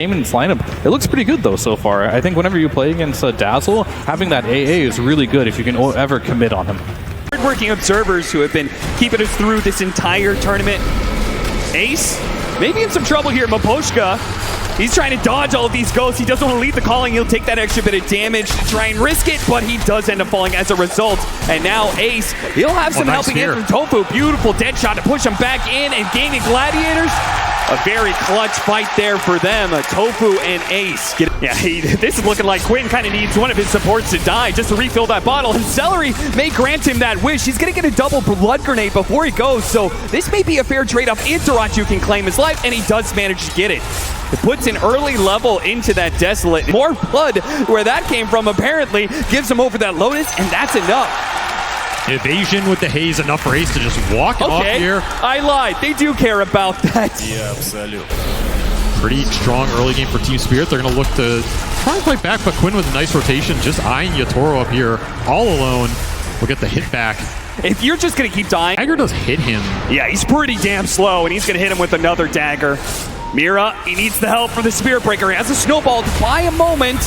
Gaimin's lineup, it looks pretty good though so far. I think whenever you play against Dazzle, having that AA is really good if you can ever commit on him. Hard-working observers who have been keeping us through this entire tournament. Ace, maybe in some trouble here. Maposhka, he's trying to dodge all of these ghosts. He doesn't want to lead the calling. He'll take that extra bit of damage to try and risk it, but he does end up falling as a result. And now Ace, he'll have some helping in from Tofu. Beautiful dead shot to push him back in, and Gaimin Gladiators, a very clutch fight there for them. Tofu and Ace. This is looking like Quinn kind of needs one of his supports to die just to refill that bottle. And Celery may grant him that wish. He's going to get a double blood grenade before he goes. So this may be a fair trade-off if Dota2 can claim his life, and he does manage to get it. It puts an early level into that Desolate. More blood where that came from apparently gives him over that Lotus, and that's enough. Evasion with the haze, enough for Ace to just walk off here. I lied. They do care about that. Yeah, absolutely. Pretty strong early game for Team Spirit. They're going to look to try and fight back, but Quinn with a nice rotation, just eyeing Yatoro up here all alone. Will get the hit back. If you're just going to keep dying. Dagger does hit him. Yeah, he's pretty damn slow, and he's going to hit him with another dagger. Mira, he needs the help from the Spirit Breaker. He has a snowball to buy a moment.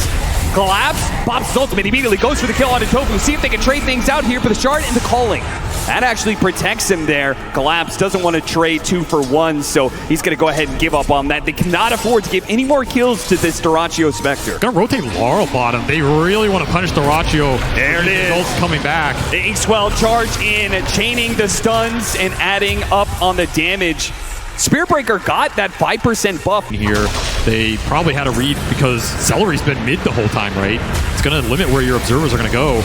Collapse, pops his ultimate, immediately goes for the kill onto Tofu. See if they can trade things out here for the shard and the calling. That actually protects him there. Collapse doesn't want to trade 2 for 1, so he's going to go ahead and give up on that. They cannot afford to give any more kills to this Dyrachyo Spectre. Gonna rotate Laurel bottom. They really want to punish Dyrachyo. There it is. Results coming back. The Inkswell charge in, chaining the stuns and adding up on the damage. Spirit Breaker got that 5% buff here. They probably had a read because Celery's been mid the whole time, right? It's going to limit where your observers are going to go.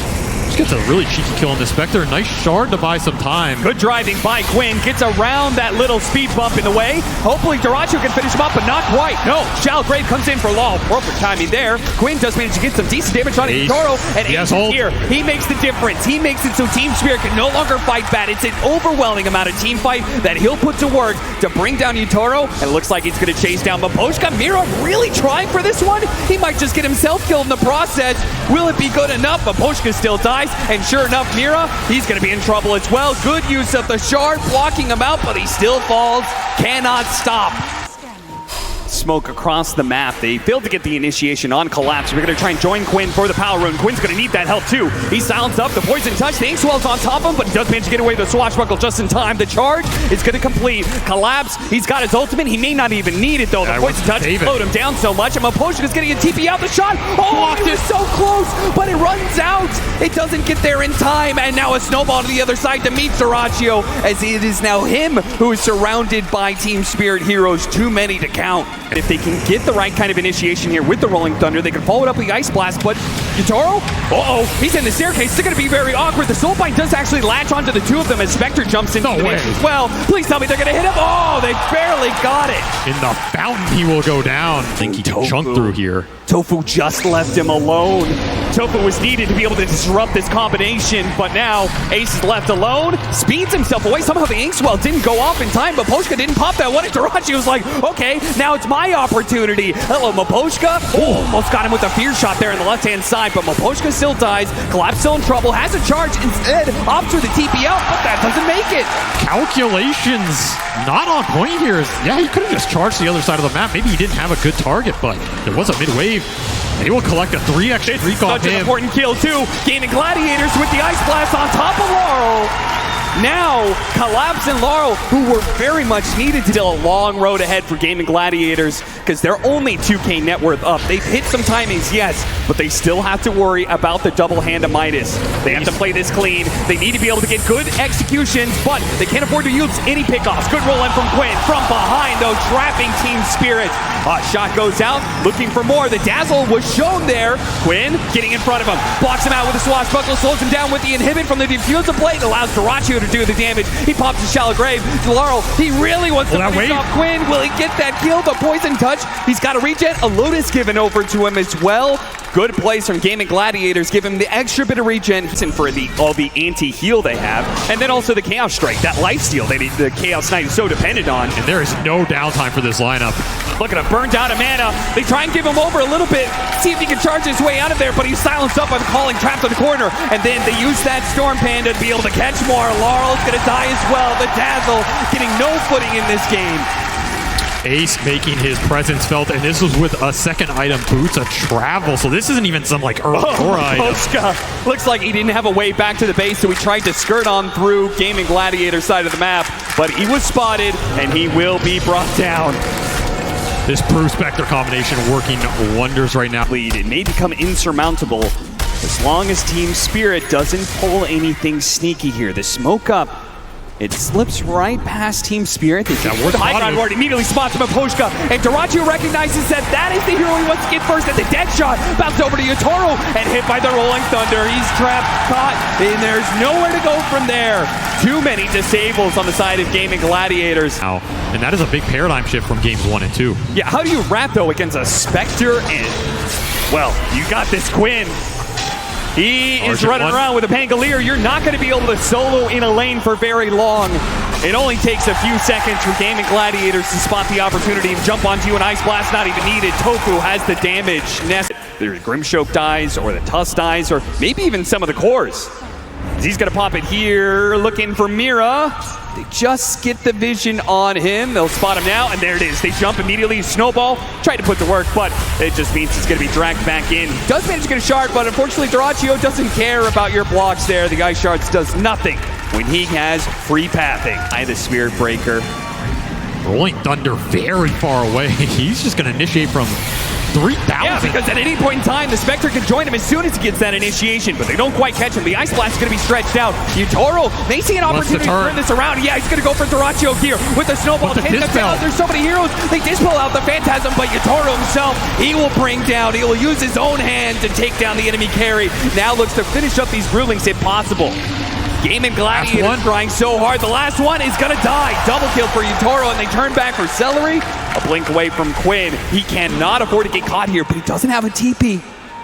Just gets a really cheeky kill on this Spectre. Nice shard to buy some time. Good driving by Quinn. Gets around that little speed bump in the way. Hopefully Dyrachyo can finish him up, but not quite. No, Shallow Grave comes in for Law. Perfect timing there. Quinn does manage to get some decent damage on Toro, and Ace is here. He makes the difference. He makes it so Team Spirit can no longer fight bad. It's an overwhelming amount of team fight that he'll put to work to bring down Yatoro, and it looks like he's going to chase down Maposhka. Mira really trying for this one. He might just get himself killed in the process. Will it be good enough? Maposhka still dies, and sure enough, Mira, he's going to be in trouble as well. Good use of the shard, blocking him out, but he still falls. Cannot stop. Smoke across the map. They failed to get the initiation on Collapse. We're going to try and join Quinn for the power rune. Quinn's going to need that help too. He's silenced up. The poison touch. The Inkswell's on top of him, but he does manage to get away with the swashbuckle just in time. The charge is going to complete. Collapse. He's got his ultimate. He may not even need it though. The poison touch slowed him down so much. And Maposhka is getting a TP out. The shot. Oh, it is so close, but it runs out. It doesn't get there in time. And now a snowball to the other side to meet Dyrachyo, as it is now him who is surrounded by Team Spirit heroes. Too many to count. If they can get the right kind of initiation here with the Rolling Thunder, they can follow it up with the Ice Blast, but Yatoro, he's in the staircase. It's going to be very awkward. The Soulbind does actually latch onto the two of them as Spectre jumps into the mix as well. Please tell me they're going to hit him. Oh, they barely got it. In the fountain, he will go down. I think he can chunk through here. Tofu just left him alone. Tofu was needed to be able to disrupt this combination, but now Ace is left alone, speeds himself away. Somehow the Inkswell didn't go off in time, but Maposhka didn't pop that one. And Dyrachyo was like, okay, now it's my opportunity. Hello, Maposhka. Almost got him with a fear shot there on the left-hand side, but Maposhka still dies. Collapse still in trouble, has a charge instead, opts for the TP out, but that doesn't make it. Calculations not on point here. Yeah, he could have just charged the other side of the map. Maybe he didn't have a good target, but there was a mid-wave. He will collect a 3x streak off him. Such an important kill, too. Gaimin Gladiators with the Ice Blast on top of Laurel. Now, Collapse and Laurel, who were very much needed, to still a long road ahead for Gaimin Gladiators, because they're only 2K net worth up. They've hit some timings, yes, but they still have to worry about the double hand of Midas. They have to play this clean. They need to be able to get good executions, but they can't afford to use any pickoffs. Good roll in from Quinn. From behind, though, trapping Team Spirit. Shot goes out, looking for more. The Dazzle was shown there. Quinn getting in front of him. Blocks him out with a swashbuckle, slows him down with the inhibit from the diffuser plate, allows Dyrachyo to do the damage. He pops a Shallow Grave. Laurel, he really wants to finish off Quinn. Will he get that kill? The poison touch. He's got a regen. A Lotus given over to him as well. Good plays from Gaimin Gladiators. Give him the extra bit of regen for all the anti-heal they have. And then also the Chaos Strike, that lifesteal the Chaos Knight is so dependent on. And there is no downtime for this lineup. Look at him, burned out of mana. They try and give him over a little bit, see if he can charge his way out of there, but he's silenced up by the calling, trapped in the corner. And then they use that Storm Panda to be able to catch more. Laurel's gonna die as well. The Dazzle getting no footing in this game. Ace making his presence felt, and this was with a second item, Boots of Travel. So this isn't even some like early item. Poshka looks like he didn't have a way back to the base, so he tried to skirt on through Gaimin Gladiator side of the map, but he was spotted, and he will be brought down. This Brew Spectre combination working wonders right now. It may become insurmountable as long as Team Spirit doesn't pull anything sneaky here. The smoke up, it slips right past Team Spirit. The high ground ward immediately spots him at Poshka, and Dota2 recognizes that is the hero he wants to get first, and the dead shot bounced over to Yotaro and hit by the Rolling Thunder. He's trapped, caught, and there's nowhere to go from there. Too many disables on the side of Gaimin Gladiators. Wow. And that is a big paradigm shift from games 1 and 2. Yeah, how do you wrap though against a Spectre and, well, you got this Quinn. He is running around with a Pangolier. You're not going to be able to solo in a lane for very long. It only takes a few seconds for Gaimin Gladiators to spot the opportunity and jump onto you. An Ice Blast not even needed. Tofu has the damage. There's Grimshoke dies, or the Tusk dies, or maybe even some of the cores. He's going to pop it here, looking for Mira. They just get the vision on him. They'll spot him now, and there it is. They jump immediately. Snowball tried to put to work, but it just means it's going to be dragged back in. He does manage to get a shard, but unfortunately, Dota2 doesn't care about your blocks there. The Ice Shards does nothing when he has free pathing. The Spirit Breaker. Rolling Thunder very far away. He's just going to initiate from 3,000. Yeah, because at any point in time, the Spectre can join him as soon as he gets that initiation, but they don't quite catch him. The Ice Blast is going to be stretched out. Yotaro may see an opportunity to turn this around. Yeah, he's going to go for Dota2 here with the Snowball. There's so many heroes. They dispel out the Phantasm, but Yotaro himself, he will bring down. He will use his own hand to take down the enemy carry. Now looks to finish up these Brewlings if possible. Gaimin Gladiators trying so hard. The last one is going to die. Double kill for Yotaro, and they turn back for Celery. A blink away from Quinn. He cannot afford to get caught here, but he doesn't have a TP.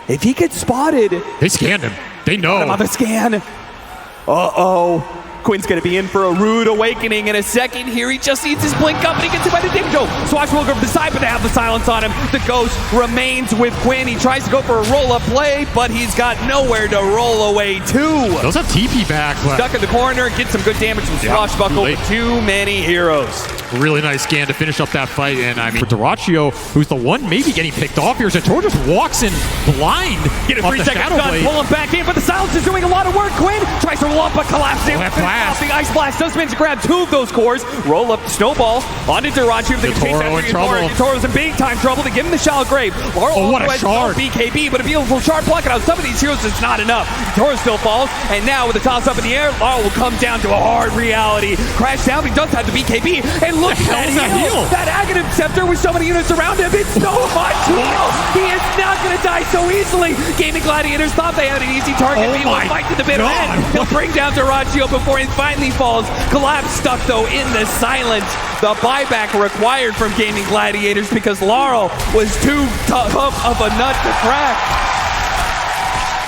If he gets spotted... They scanned him. They know. On the scan. Uh-oh. Quinn's going to be in for a rude awakening in a second here. He just needs his blink up, and he gets hit by the Dicto. Swatch will go from the side, but they have the silence on him. The Ghost remains with Quinn. He tries to go for a roll-up play, but he's got nowhere to roll away to. Those have TP back. But stuck in the corner, gets some good damage from Swashbuckle, but too many heroes. Really nice scan to finish up that fight, and I mean, for Dota2, who's the one maybe getting picked off here, Zator just walks in blind. Get a 3-second stun, pull him back in, but the silence is doing a lot of work. Quinn tries to roll up, but collapsing. The Ice Blast does manage to grab 2 of those cores, roll up the Snowball onto Dota2. They chase after Yotaro. Yotoro's in big time trouble. They give him the Shallow Grave. Oh, what a shard. BKB, but a beautiful shard blocking out some of these heroes. It's not enough. Yotaro still falls, and now with the toss up in the air, Laurel will come down to a hard reality. Crash down, he does have the BKB, and look at that heal. That Aghanim Scepter with so many units around him. It's so much heal. He is not going to die so easily. Gaimin Gladiators thought they had an easy target. He will fight to the bitter end. He'll bring down Dota2 before he finally falls. Collapse stuck though in the silence. The buyback required from Gaimin Gladiators because Laurel was too tough of a nut to crack.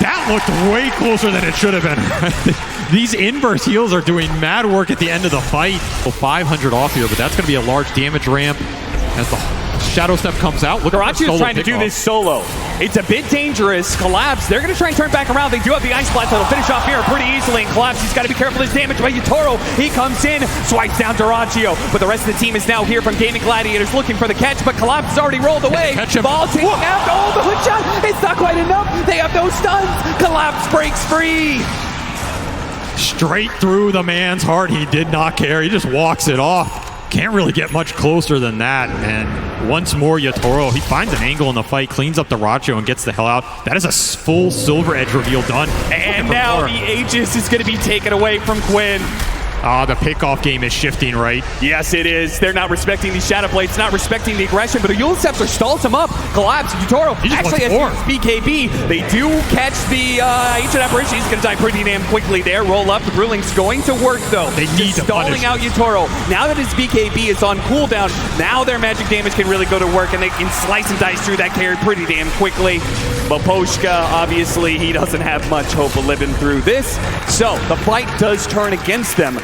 That looked way closer than it should have been. These inverse heals are doing mad work at the end of the fight. 500 off here, but that's going to be a large damage ramp as the Shadow Step comes out. Dota2 is trying to do this solo. It's a bit dangerous. Collapse, they're going to try and turn back around. They do have the Ice Blast that'll finish off here pretty easily. And Collapse, he's got to be careful of his damage by Yotaro. He comes in, swipes down Dota2. But the rest of the team is now here from Gaimin Gladiators looking for the catch. But Collapse has already rolled away. Ball taking out. Oh, the hook shot. It's not quite enough. They have no stuns. Collapse breaks free. Straight through the man's heart. He did not care. He just walks it off. Can't really get much closer than that. And once more, Yotaro, he finds an angle in the fight, cleans up the Dota2, and gets the hell out. That is a full Silver Edge reveal done. And now the Aegis is going to be taken away from Quinn. The pickoff game is shifting, right? Yes, it is. They're not respecting these Shadow Blades, not respecting the aggression, but a Eul's Scepter stalls him up. Collapse. Yotaro actually has BKB. They do catch the Ancient Apparition. He's going to die pretty damn quickly there. Roll up. The Brewling's going to work, though. They need to stalling out Yotaro. Now that his BKB is on cooldown, now their magic damage can really go to work, and they can slice and dice through that carry pretty damn quickly. But Poshka, obviously, he doesn't have much hope of living through this. So the fight does turn against them.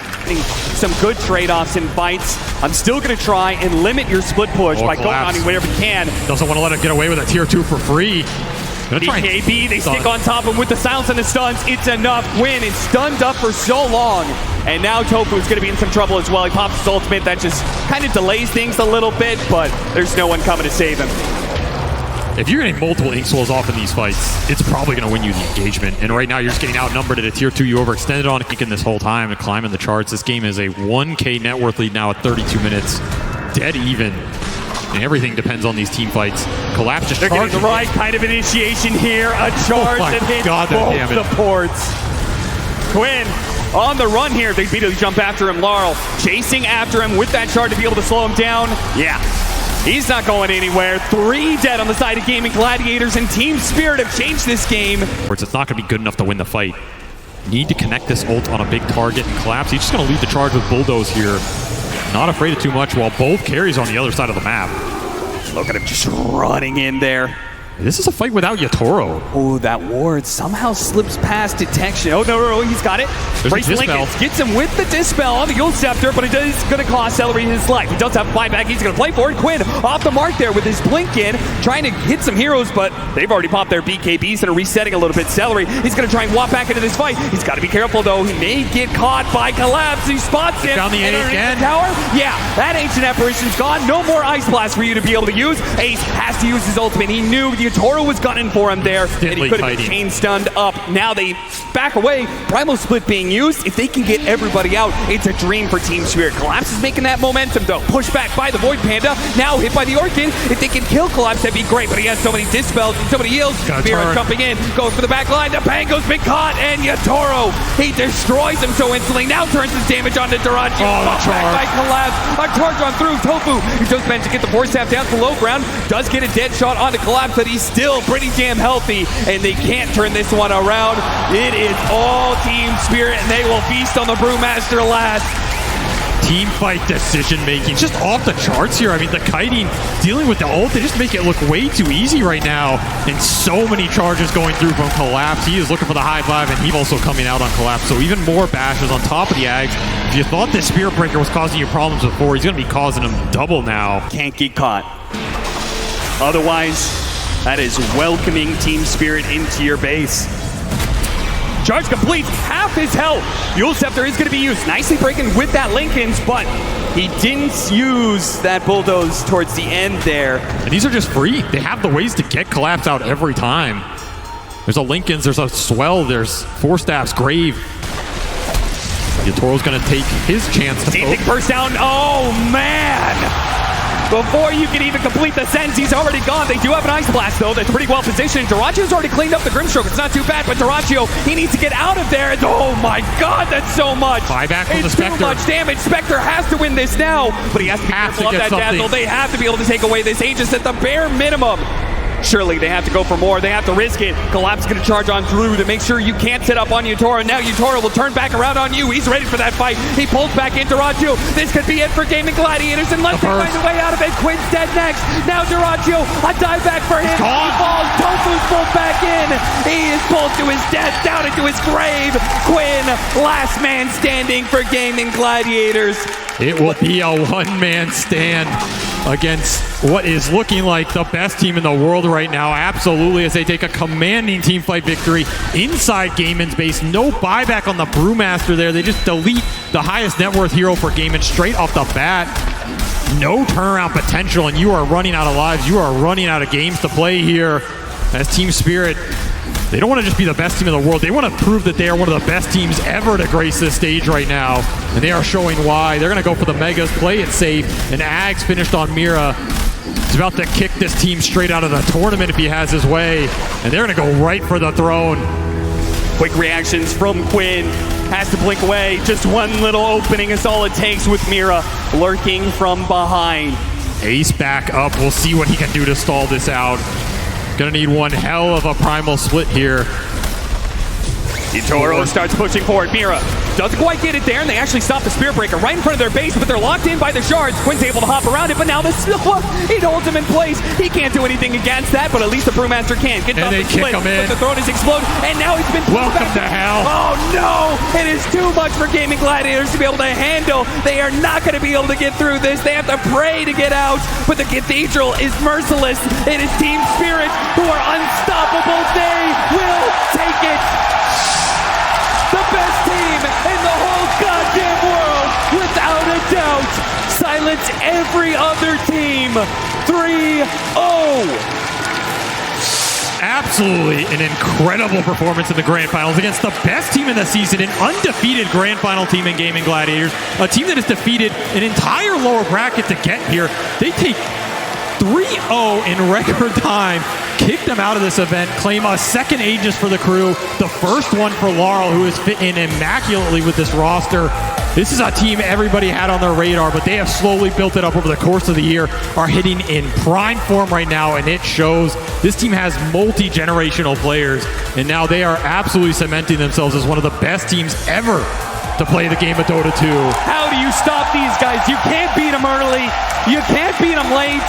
Some good trade-offs in fights. I'm still going to try and limit your split push by going on whenever you can. Doesn't want to let it get away with a tier 2 for free. BKB, they stick on top of him with the silence and the stuns. It's enough. Quinn is stunned up for so long. And now Tofu is going to be in some trouble as well. He pops his ultimate. That just kind of delays things a little bit, but there's no one coming to save him. If you're getting multiple ink souls off in these fights, it's probably going to win you the engagement. And right now, you're just getting outnumbered at a tier 2. You overextended on Inking this whole time and climbing the charts. This game is a 1K net worth lead now at 32 minutes. Dead even. And everything depends on these team fights. Collapse just They're getting the right kind of initiation here. A charge that hits both supports. Quinn on the run here. They immediately jump after him. Laurel chasing after him with that charge to be able to slow him down. Yeah. He's not going anywhere. 3 dead on the side of Gaimin. Gladiators and Team Spirit have changed this game. It's not going to be good enough to win the fight. Need to connect this ult on a big target and collapse. He's just going to lead the charge with Bulldoze here. Not afraid of too much while both carries on the other side of the map. Look at him just running in there. This is a fight without Yatoro. Oh, that ward somehow slips past detection. Oh, no, he's got it. Brace Lincoln gets him with the Dispel on the Yule Scepter, but it is going to cost Celery his life. He does have buyback. He's going to play for it. Quinn off the mark there with his blink in, trying to hit some heroes, but they've already popped their BKBs and are resetting a little bit. Celery, he's going to try and walk back into this fight. He's got to be careful, though. He may get caught by Collapse. He spots him. Found the Ace again. The tower. Yeah, that Ancient Apparition's gone. No more Ice Blast for you to be able to use. Ace has to use his ultimate. He knew Yatoro was gunning for him there, and he could have been chain stunned up. Now they back away. Primal Split being used. If they can get everybody out, it's a dream for Team Spirit. Collapse is making that momentum, though. Pushed back by the Void Panda. Now hit by the Orchid. If they can kill Collapse, that'd be great, but he has so many Dispels and so many heals. Mira jumping in, goes for the back line. The Pango's been caught, and Yatoro, he destroys him so instantly. Now turns his damage onto Durachi. Back by Collapse. A charge on through. Tofu, he just managed to get the force staff down to low ground. Does get a dead shot onto Collapse, but he's still pretty damn healthy, and they can't turn this one around. It is all Team Spirit, and they will feast on the Brewmaster last. Team fight decision making just off the charts here. I mean, the kiting dealing with the ult, they just make it look way too easy right now, and so many charges going through from Collapse. He is looking for the high five, and he's also coming out on Collapse, so even more bashes on top of the Ags. If you thought this Spirit Breaker was causing you problems before, he's going to be causing them double now. Can't get caught. Otherwise, that is welcoming Team Spirit into your base. Charge completes half his health. Yule Scepter is going to be used. Nicely breaking with that Lincoln's, but he didn't use that Bulldoze towards the end there. And these are just free. They have the ways to get Collapse out every time. There's a Lincoln's, there's a Swell, there's Four Staffs, Grave. Yatoro's going to take his chance to poke. First down. Oh, man. Before you can even complete the sentence, he's already gone. They do have an Ice Blast, though. That's pretty well positioned. Duracio's already cleaned up the Grimstroke. It's not too bad, but Duracio, he needs to get out of there. Oh, my God, that's so much. Buyback from the Spectre. It's too much damage. Spectre has to win this now, but he has to be careful of that Dazzle. They have to be able to take away this Aegis at the bare minimum. Surely they have to go for more. They have to risk it. Collapse is going to charge on through to make sure you can't set up on Yatoro. Now Yatoro will turn back around on you. He's ready for that fight. He pulls back into Duracio. This could be it for Gaimin Gladiators unless they find a way out of it. Quinn's dead next. Now Duracio, a dive back for him. He falls. Tofu's pulled back in. He is pulled to his death, down into his grave. Quinn, last man standing for Gaimin Gladiators. It will be a one-man stand against what is looking like the best team in the world right now. Absolutely, as they take a commanding team fight victory inside Gaimin's base. No buyback on the Brewmaster there. They just delete the highest net worth hero for Gaimin straight off the bat. No turnaround potential, and you are running out of lives. You are running out of games to play here as Team Spirit. They don't want to just be the best team in the world. They want to prove that they are one of the best teams ever to grace this stage right now. And they are showing why. They're going to go for the Megas, play it safe. And Ags finished on Mira. He's about to kick this team straight out of the tournament if he has his way. And they're going to go right for the throne. Quick reactions from Quinn. Has to blink away. Just one little opening is all it takes with Mira lurking from behind. Ace back up. We'll see what he can do to stall this out. Gonna need one hell of a primal split here. Yatoro starts pushing forward. Mira doesn't quite get it there, and they actually stop the Spirit Breaker right in front of their base, but they're locked in by the shards. Quinn's able to hop around it, but now the Silva, it holds him in place. He can't do anything against that, but at least the Brewmaster can. Gets and off they the kick split, him in. but the throne is exploded, and now he's been pulled Welcome back. to hell. Oh no! It is too much for Gaimin Gladiators to be able to handle. They are not going to be able to get through this. They have to pray to get out, but the Cathedral is merciless. It is Team Spirit who are unstoppable. They will take it. The best team in the whole goddamn world, without a doubt. Silence every other team. 3-0. Absolutely an incredible performance in the grand finals against the best team in the season, an undefeated grand final team in Gaimin Gladiators, a team that has defeated an entire lower bracket to get here. They take 3-0 in record time, kick them out of this event, claim a second Aegis for the crew, the first one for Laurel, who has fit in immaculately with this roster. This is a team everybody had on their radar, but they have slowly built it up over the course of the year, are hitting in prime form right now, and it shows. This team has multi-generational players, and now they are absolutely cementing themselves as one of the best teams ever to play the game of Dota 2. How do you stop these guys? You can't beat them early. You can't beat them late.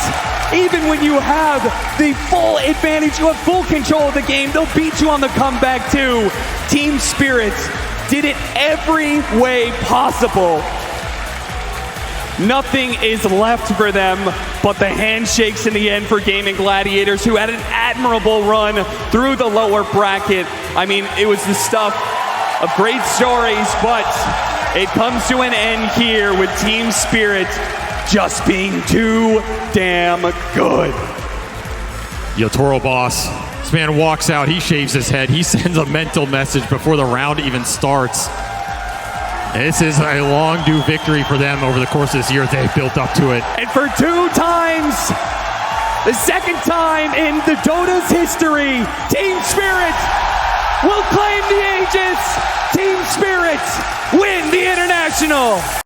Even when you have the full advantage, you have full control of the game, they'll beat you on the comeback too. Team Spirit did it every way possible. Nothing is left for them but the handshakes in the end for Gaimin Gladiators, who had an admirable run through the lower bracket. I mean, it was the stuff of great stories, but it comes to an end here with Team Spirit just being too damn good. Yatoro boss. This man walks out, he shaves his head, he sends a mental message before the round even starts. This is a long due victory for them over the course of this year. They've built up to it. And for 2 times, the second time in the Dota's history, Team Spirit will claim the Aegis. Team Spirit win the International.